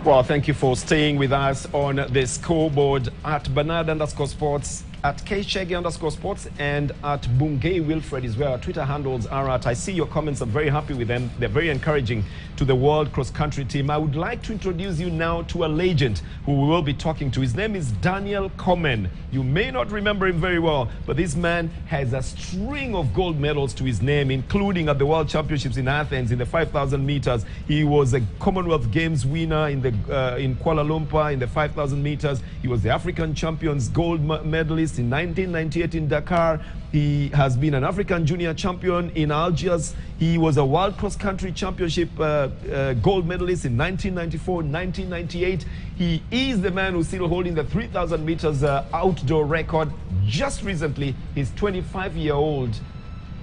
Well, thank you for staying with us on the scoreboard at Bernard_Sports, at Kshege_Sports, and at Bungay Wilfred is where our Twitter handles are at. I see your comments. I'm very happy with them. They're very encouraging to the World Cross Country team. I would like to introduce you now to a legend who we will be talking to. His name is Daniel Komen. You may not remember him very well, but this man has a string of gold medals to his name, including at the World Championships in Athens in the 5,000 meters. He was a Commonwealth Games winner in Kuala Lumpur in the 5,000 meters. He was the African Champions gold medalist in 1998 in Dakar. He has been an African Junior champion in Algiers. He was a World Cross Country Championship gold medalist in 1994, 1998. He is the man who's still holding the 3,000 meters outdoor record. Just recently, his 25-year-old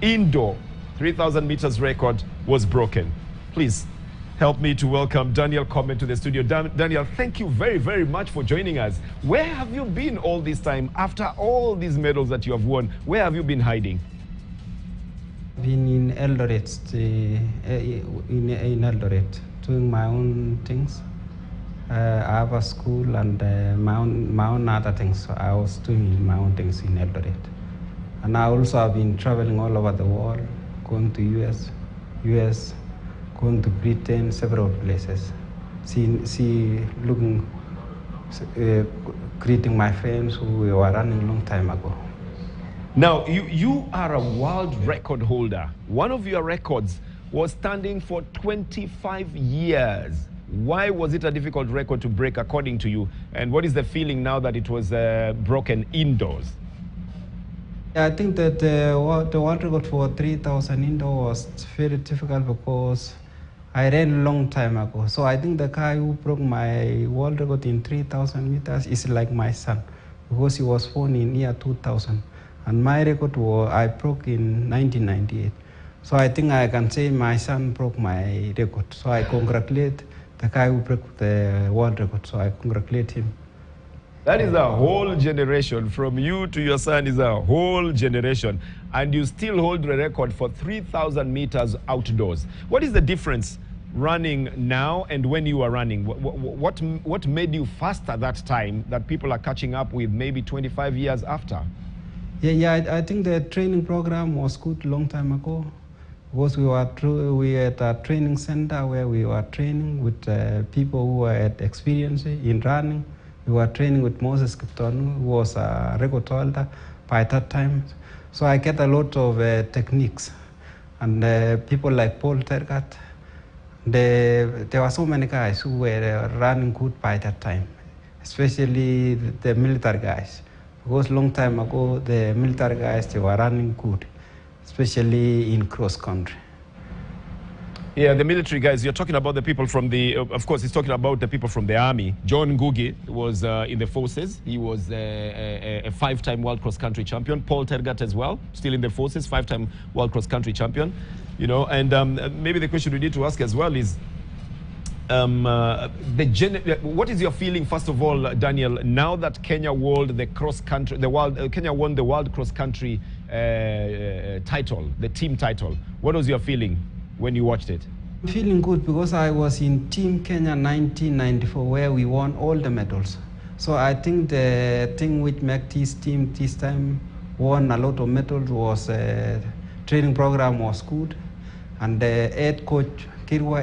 indoor 3,000 meters record was broken. Please help me to welcome Daniel Komen to the studio. Daniel, thank you very, very much for joining us. Where have you been all this time? After all these medals that you have won, where have you been hiding? Been in Eldoret, in Eldoret, doing my own things. I have a school and my own other things. So I was doing my own things in Eldoret. And I also have been traveling all over the world, going to US, going to Britain, several places, greeting my friends who we were running a long time ago. Now, you are a world record holder. One of your records was standing for 25 years. Why was it a difficult record to break according to you? And what is the feeling now that it was broken indoors? I think that the world record for 3,000 indoor was very difficult because I ran a long time ago. So I think the guy who broke my world record in 3,000 meters is like my son, because he was born in year 2000. And my record I broke in 1998. So I think I can say my son broke my record. So I congratulate the guy who broke the world record. So I congratulate him. That is a whole generation. From you to your son is a whole generation. And you still hold the record for 3,000 meters outdoors. What is the difference running now and when you were running? What made you faster that time that people are catching up with maybe 25 years after? I think the training program was good long time ago, because we had a training center where we were training with people who had experience in running. We were training with Moses Kipton, who was a record holder by that time. So I get a lot of techniques. And people like Paul Tergat, there were so many guys who were running good by that time, especially the military guys. Because long time ago, the military guys, they were running good, especially in cross country. Yeah, the military guys, you're talking about the people from the, of course, he's talking about the people from the army. John Ngugi was in the forces. He was a 5-time World Cross Country champion. Paul Tergat as well, still in the forces, 5-time World Cross Country champion. You know, and maybe the question we need to ask as well is, what is your feeling, first of all, Daniel, now that Kenya won the cross country, Kenya won the World Cross Country title, the team title? What was your feeling when you watched it? Feeling good because I was in Team Kenya 1994, where we won all the medals. So I think the thing which made this team this time won a lot of medals was training program was good, and the head coach Kirwa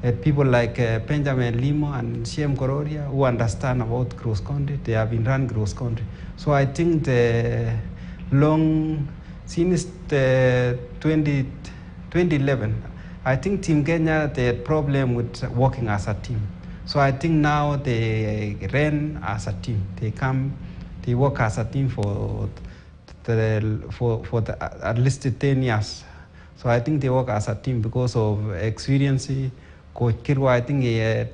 had people like Benjamin Limo and Shem Kororia who understand about cross country. They have been run cross country. So I think the since 2011, I think Team Kenya, they had problem with working as a team. So I think now they ran as a team. They work as a team for at least 10 years. So I think they work as a team because of experience. Coach Kirwa, I think he had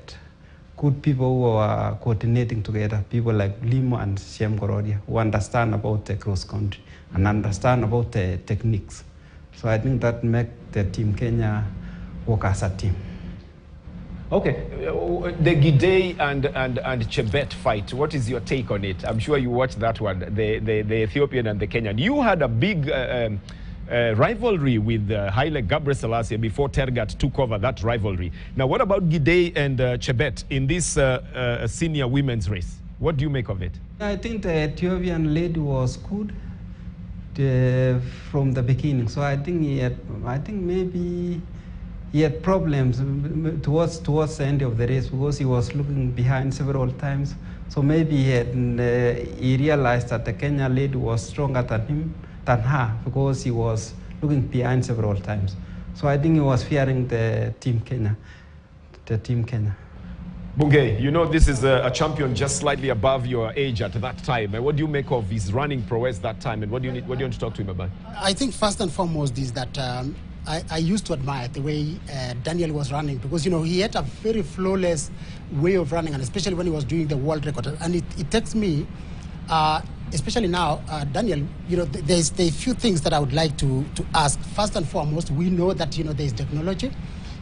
good people who are coordinating together, people like Limo and Shem Kororia, who understand about the cross country and understand about the techniques. So I think that makes the Team Kenya work as a team. Okay, the Gidey and Chebet fight, what is your take on it? I'm sure you watched that one, the Ethiopian and the Kenyan. You had a big rivalry with Haile Gebrselassie before Tergat took over that rivalry. Now, what about Gidey and Chebet in this senior women's race? What do you make of it? I think the Ethiopian lady was good from the beginning. So I think maybe he had problems towards the end of the race because he was looking behind several times. So maybe he realized that the Kenyan lady was stronger than her, because he was looking behind several times. So I think he was fearing the team Kenya. Bungei, you know this is a champion just slightly above your age at that time. And what do you make of his running prowess that time? And what do you want to talk to him about? I think first and foremost is that I used to admire the way Daniel was running, because he had a very flawless way of running, and especially when he was doing the world record. And it takes me, especially now, Daniel, there's a few things that I would like to ask. First and foremost, we know that there's technology.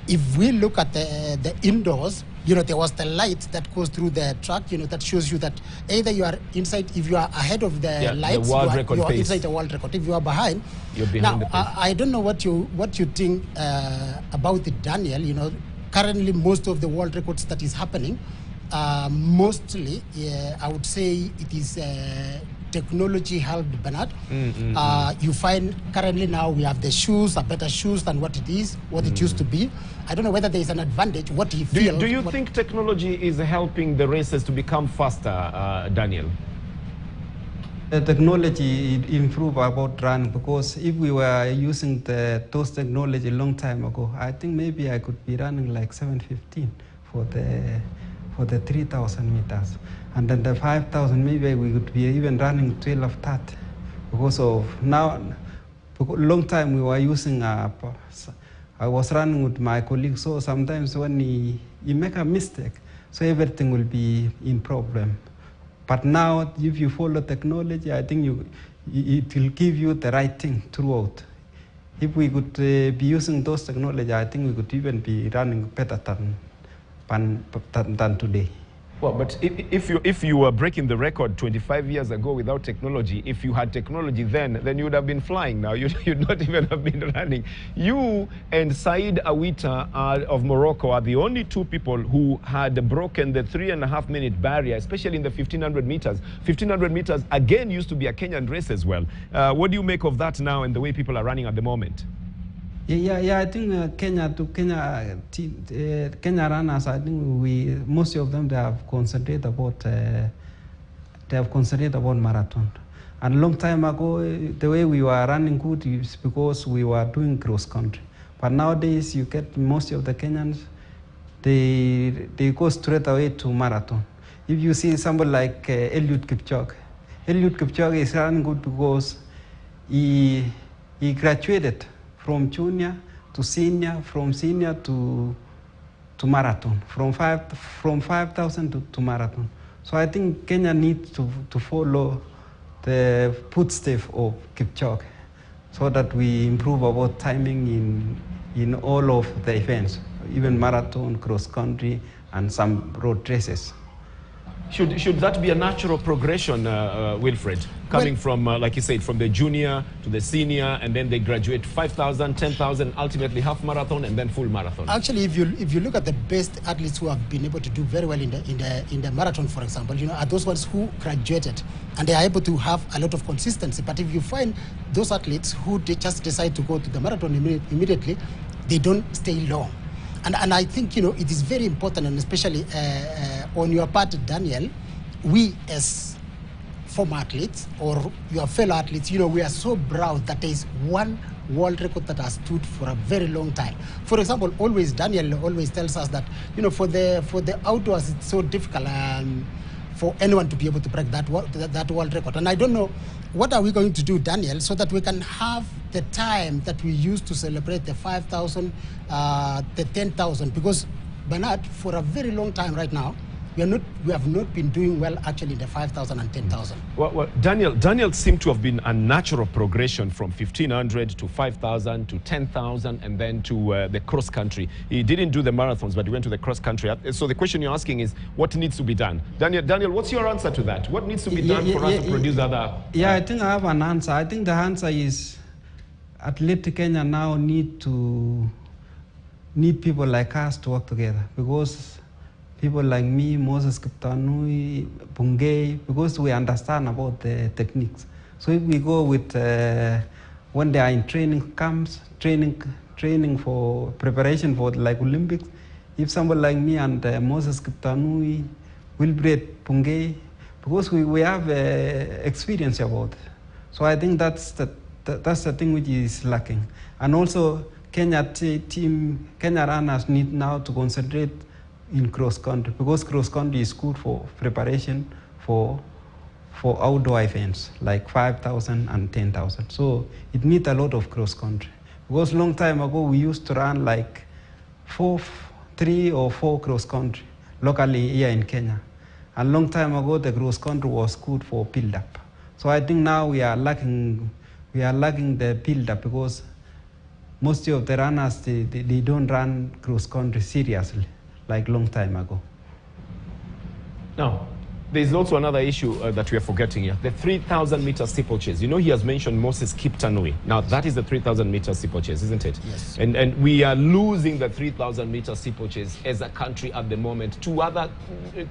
If we look at the indoors, there was the light that goes through the track, that shows you that either you are inside, if you are ahead of the lights, you are inside the world record. If you are behind, you're behind the pace. I don't know what you think about the Daniel. Currently, most of the world records that is happening, mostly, I would say it is technology helped Bernard. You find currently now we have the shoes, are better shoes than what it used to be. I don't know whether there is an advantage. What he feels. Do you think technology is helping the races to become faster, Daniel? The technology improved about running, because if we were using those technology a long time ago, I think maybe I could be running like 7:15 for the 3,000 meters. And then the 5,000, maybe we could be even running 12:30. Because of now, long time we were using, I was running with my colleagues, so sometimes when he make a mistake, so everything will be in problem. But now, if you follow technology, I think it will give you the right thing throughout. If we could be using those technology, I think we could even be running better than today. Well, but if you were breaking the record 25 years ago without technology, if you had technology then you would have been flying now. You'd not even have been running. You and Said Awita of Morocco are the only two people who had broken the 3.5-minute barrier, especially in the 1,500 meters. 1,500 meters, again, used to be a Kenyan race as well. What do you make of that now and the way people are running at the moment? Yeah. I think Kenya runners, I think most of them, they have concentrated about marathon. And a long time ago, the way we were running good is because we were doing cross country. But nowadays, you get most of the Kenyans, they go straight away to marathon. If you see somebody like Eliud Kipchoge is running good because he graduated from junior to senior, from senior to marathon, from 5,000 to marathon. So I think Kenya needs to follow the footsteps of Kipchoge, so that we improve our timing in all of the events, even marathon, cross country, and some road races. Should that be a natural progression, Wilfred, coming from, like you said, from the junior to the senior, and then they graduate 5,000, 10,000, ultimately half marathon, and then full marathon? Actually, if you look at the best athletes who have been able to do very well in the marathon, for example, are those ones who graduated, and they are able to have a lot of consistency. But if you find those athletes who just decide to go to the marathon immediately, they don't stay long. And I think, it is very important, and especially on your part, Daniel, we as former athletes or your fellow athletes, we are so proud that there is one world record that has stood for a very long time. For example, Daniel always tells us that, for the outdoors, it's so difficult for anyone to be able to break that world record. And I don't know, what are we going to do, Daniel, so that we can have the time that we used to celebrate the 5,000, the 10,000? Because, Bernard, for a very long time right now, we have not been doing well actually in the 5,000 and 10,000. Well, Daniel seemed to have been a natural progression from 1,500 to 5,000 to 10,000 and then to the cross country. He didn't do the marathons, but he went to the cross country. So the question you're asking is, what needs to be done? Daniel, what's your answer to that? What needs to be done for us to produce other? I think I have an answer. I think the answer is, Athletic Kenya now need people like us to work together, because people like me, Moses Kiptanui, Bungei, because we understand about the techniques. So if we go with when they are in training camps, training for preparation for like Olympics, if somebody like me and Moses Kiptanui, Wilbred Bungei, because we have experience about it. So I think that's the thing which is lacking. And also Kenya runners need now to concentrate in cross country, because cross country is good for preparation for outdoor events like 5,000 and 10,000. So it needs a lot of cross country. Because long time ago we used to run like 3 or 4 cross country locally here in Kenya. And long time ago the cross country was good for build up. So I think now we are lacking the build up, because most of the runners they don't run cross country seriously like long time ago. Now, there's also another issue that we are forgetting here. The 3,000 meter steeplechase. You know, he has mentioned Moses Kiptanui. Now, that is the 3,000 meter steeplechase, isn't it? Yes. And we are losing the 3,000 meter steeplechase as a country at the moment to other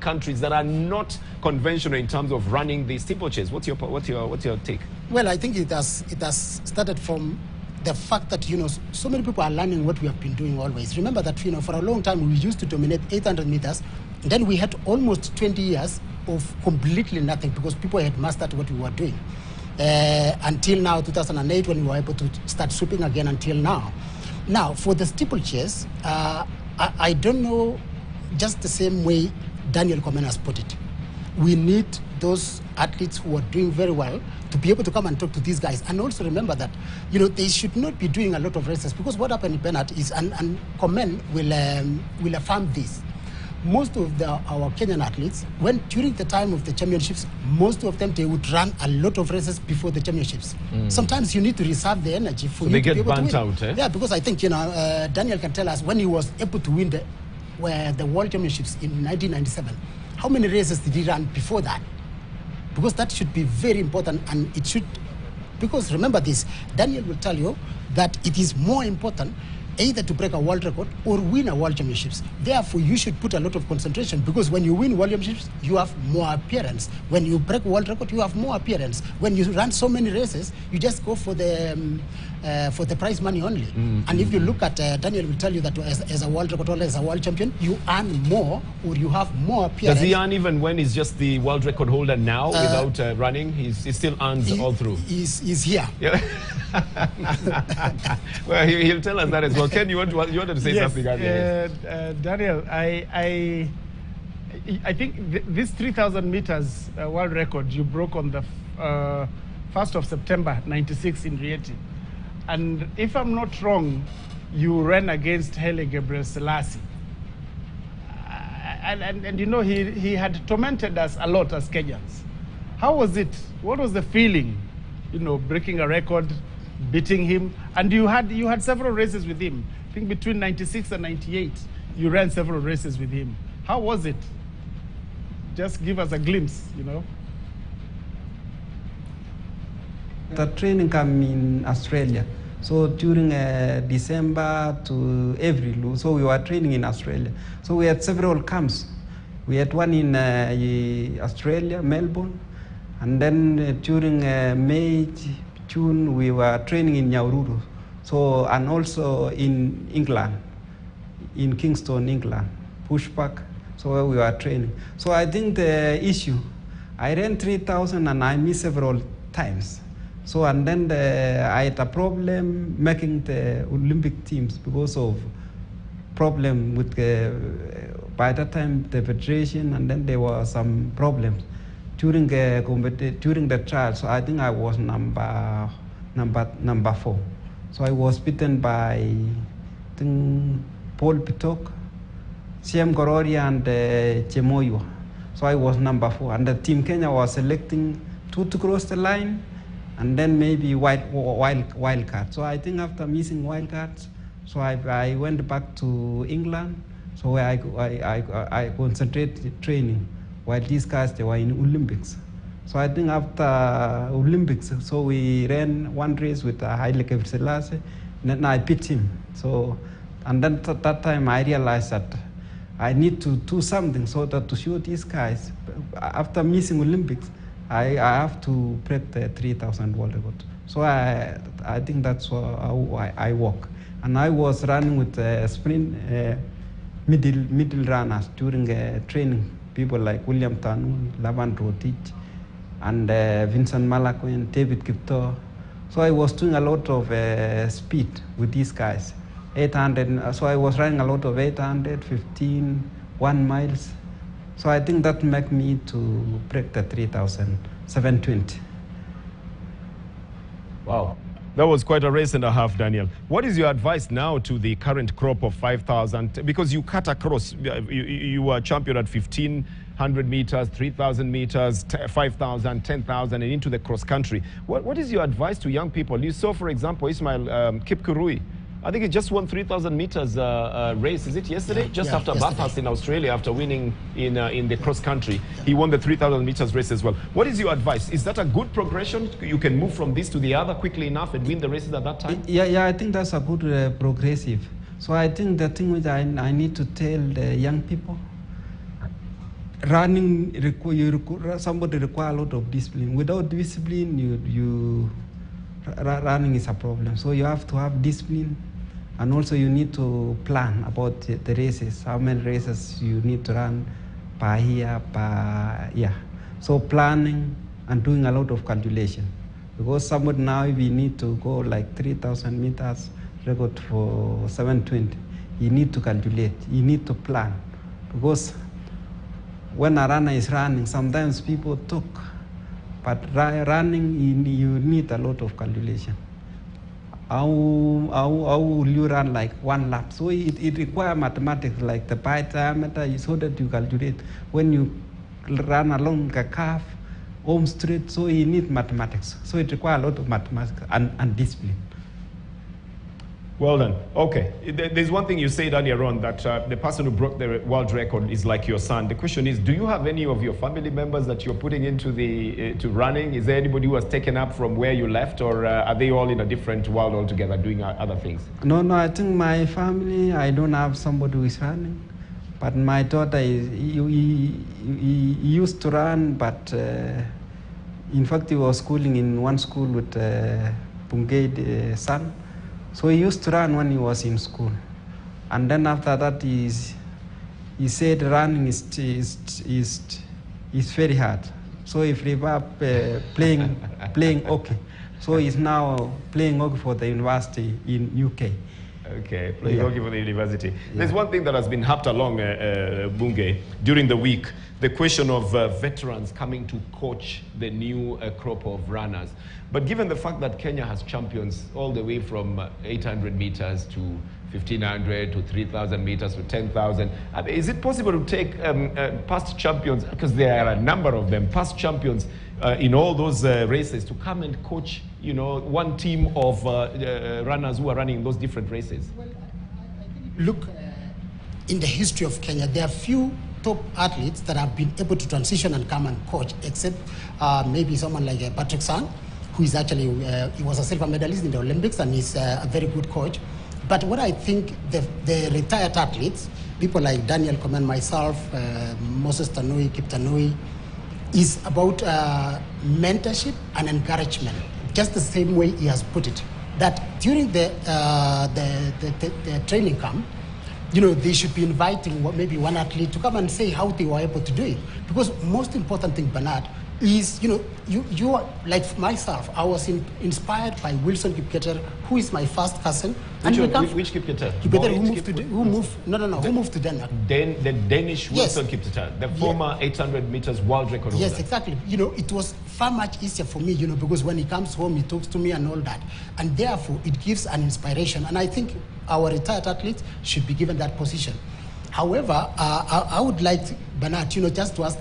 countries that are not conventional in terms of running the steeplechase. What's your take? Well, I think it has started from the fact that, you know, so many people are learning what we have been doing always. Remember that, you know, for a long time we used to dominate 800 meters. And then we had almost 20 years of completely nothing, because people had mastered what we were doing. Until now, 2008, when we were able to start sweeping again until now. Now, for the steeplechase, I don't know, just the same way Daniel Komen has put it. We need those athletes who are doing very well to be able to come and talk to these guys. And also remember that, you know, they should not be doing a lot of races, because what happened in Bernard is, and Komen will affirm this, most of our Kenyan athletes, during the time of the championships, most of them, they would run a lot of races before the championships. Sometimes you need to reserve the energy for you to be able to win. They get burnt out, eh? Yeah, because I think, you know, Daniel can tell us when he was able to win the World Championships in 1997, how many races did he run before that? Because that should be very important, and it should, because remember this, Daniel will tell you that it is more important either to break a world record or win a world championships. Therefore, you should put a lot of concentration, because when you win world championships, you have more appearance. When you break world record, you have more appearance. When you run so many races, you just go for the prize money only. And if you look at, Daniel will tell you that as a world record holder, as a world champion, you earn more, or you have more appearance. Does he earn even when he's just the world record holder now without running? He still earns all through. He's here. Yeah. Well, he'll tell us that as well. Ken, you wanted to say something? Daniel, I think this 3,000 meters world record you broke on the 1st of September, 96 in Rieti. And if I'm not wrong, you ran against Haile Gebrselassie. And you know, he had tormented us a lot as Kenyans. How was it? What was the feeling, you know, breaking a record, beating him? And you had several races with him. I think between 96 and 98, you ran several races with him. How was it? Just give us a glimpse, you know. The training camp in Australia. So during December to April, so we were training in Australia. So we had several camps. We had one in Australia, Melbourne, and then during May, June, we were training in Nyahururu. So, and also in England, in Kingston, England, Pushback. So we were training. So I think the issue, I ran 3,000 and I missed several times. So, and then I had a problem making the Olympic teams because of problem with by that time the federation, and then there were some problems during the trial. So I think I was number 4. So I was beaten by, I think, Paul Pitok, Siam Gorori, and Chemoyo. So I was number 4, and the team Kenya was selecting 2 to cross the line, and then maybe wild card. So I think after missing wild cards, so I went back to England. So I concentrated training while these guys, they were in Olympics. So I think after Olympics, so we ran one race with Haile Selassie, and then I beat him. So, and then at that time I realized that I need to do something so that to show these guys. After missing Olympics, I have to break the 3,000 world record. So I think that's how I walk. And I was running with sprint middle runners during training. People like William Tanu, Lavan Rotich, and Vincent Malakwin, David Kipto. So I was doing a lot of speed with these guys. 800, so I was running a lot of 800, 15, 1 miles. So I think that made me to break the 3,720. Wow. That was quite a race and a half, Daniel. What is your advice now to the current crop of 5,000? Because you cut across, you were champion at 1,500 meters, 3,000 meters, 5,000, 10,000, and into the cross country. What is your advice to young people? You saw, for example, Ismail Kipkurui. I think he just won 3,000 meters race, is it yesterday? Just after Bathurst in Australia, after winning in the cross country. He won the 3,000 meters race as well. What is your advice? Is that a good progression? You can move from this to the other quickly enough and win the races at that time? Yeah, I think that's a good progressive. So I think the thing which I need to tell the young people, running, somebody requires a lot of discipline. Without discipline, running is a problem. So you have to have discipline. And also you need to plan about the races, how many races you need to run per year, per year. So planning and doing a lot of calculation. Because somebody now, if you need to go like 3,000 meters record for 720, you need to calculate, you need to plan. Because when a runner is running, sometimes people talk, but running, you need a lot of calculation. How will you run like 1 lap? So it requires mathematics, like the pi diameter, so that you calculate when you run along a curve, home straight, so you need mathematics. So it requires a lot of mathematics and discipline. Well done. Okay. There's one thing you said earlier on, that the person who broke the world record is like your son. The question is, do you have any of your family members that you're putting into to running? Is there anybody who has taken up from where you left, or are they all in a different world altogether doing other things? No, I think my family, I don't have somebody who is running. But my daughter, he used to run, but in fact he was schooling in one school with Bungay's son. So he used to run when he was in school. And then after that, he said running is very hard. So he preferred playing hockey. So he's now playing hockey for the university in UK. Okay, playing hockey for the university. Yeah. There's one thing that has been harped along, Bungay, during the week, the question of veterans coming to coach the new crop of runners. But given the fact that Kenya has champions all the way from 800 meters to 1,500 to 3,000 meters to 10,000, is it possible to take past champions, because there are a number of them, past champions in all those races, to come and coach, you know, one team of runners who are running those different races? Well, I think look, in the history of Kenya, there are few top athletes that have been able to transition and come and coach, except maybe someone like Patrick Sang, who is actually, he was a silver medalist in the Olympics and is a very good coach. But what I think the retired athletes, people like Daniel Komen, myself, Moses Tanui, Kip Tanui, is about mentorship and encouragement, just the same way he has put it. That during the training camp, you know, they should be inviting maybe one athlete to come and say how they were able to do it. Because most important thing, Bernard, is, you know, you are like myself. I was inspired by Wilson Kipketer, who is my first cousin. Which Kipketer? Who moved to Denmark. The Danish Wilson Kipketer, the former 800 meters world record holder. Yes, exactly. You know, it was far much easier for me, you know, because when he comes home, he talks to me and all that. And therefore, it gives an inspiration. And I think our retired athletes should be given that position. However, I would like, Bernard, you know, just to ask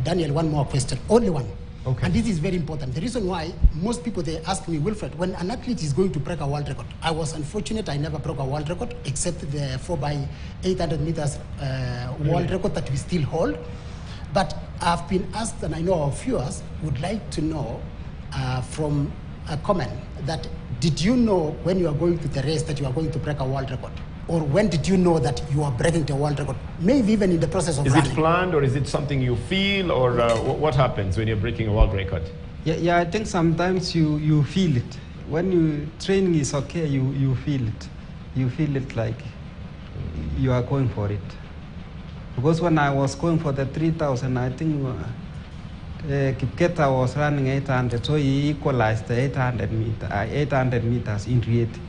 Daniel one more question, only one. Okay. And this is very important. The reason why most people, they ask me, Wilfred, when an athlete is going to break a world record, I was unfortunate, I never broke a world record, except the 4x800 meters world record that we still hold. But I've been asked, and I know our viewers would like to know from a comment that, did you know when you are going to the race that you are going to break a world record? Or when did you know that you are breaking the world record? Maybe even in the process of running. Is it planned, or is it something you feel, or what happens when you're breaking a world record? Yeah, I think sometimes you feel it. When you training is okay, you feel it. You feel it like you are going for it. Because when I was going for the 3,000, I think Kipketa was running 800, so he equalized the 800 meters in reality.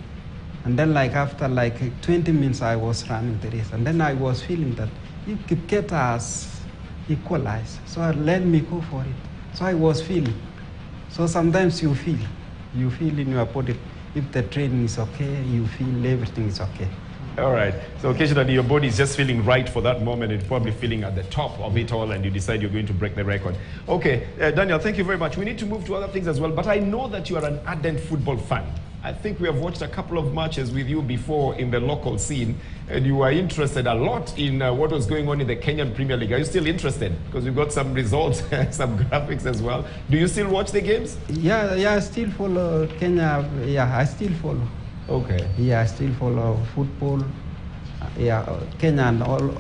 And then after 20 minutes, I was running the race. And then I was feeling that if Kipketa has equalized, so let me go for it. So I was feeling. So sometimes you feel in your body, if the training is okay, you feel everything is okay. All right. So occasionally your body is just feeling right for that moment. It's probably feeling at the top of it all, and you decide you're going to break the record. Okay, Daniel, thank you very much. We need to move to other things as well, but I know that you are an ardent football fan. I think we have watched a couple of matches with you before in the local scene, and you are interested a lot in what was going on in the Kenyan Premier League. Are you still interested? Because we've got some results, some graphics as well. Do you still watch the games? Yeah, I still follow Kenya. Yeah, I still follow. Okay. Yeah, I still follow football. Yeah, Kenya and all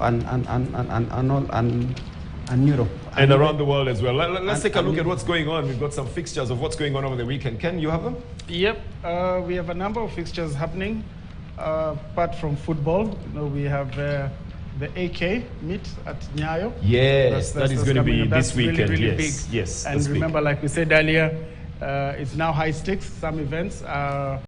and Europe. And around the world as well. Let's take a look at what's going on. We've got some fixtures of what's going on over the weekend. Ken, you have them? Yep. We have a number of fixtures happening. Apart from football, we have the AK meet at Nyayo. Yes, that is going to be this weekend. Really, really yes, big. yes. And remember, like we said earlier, it's now high stakes. Some events are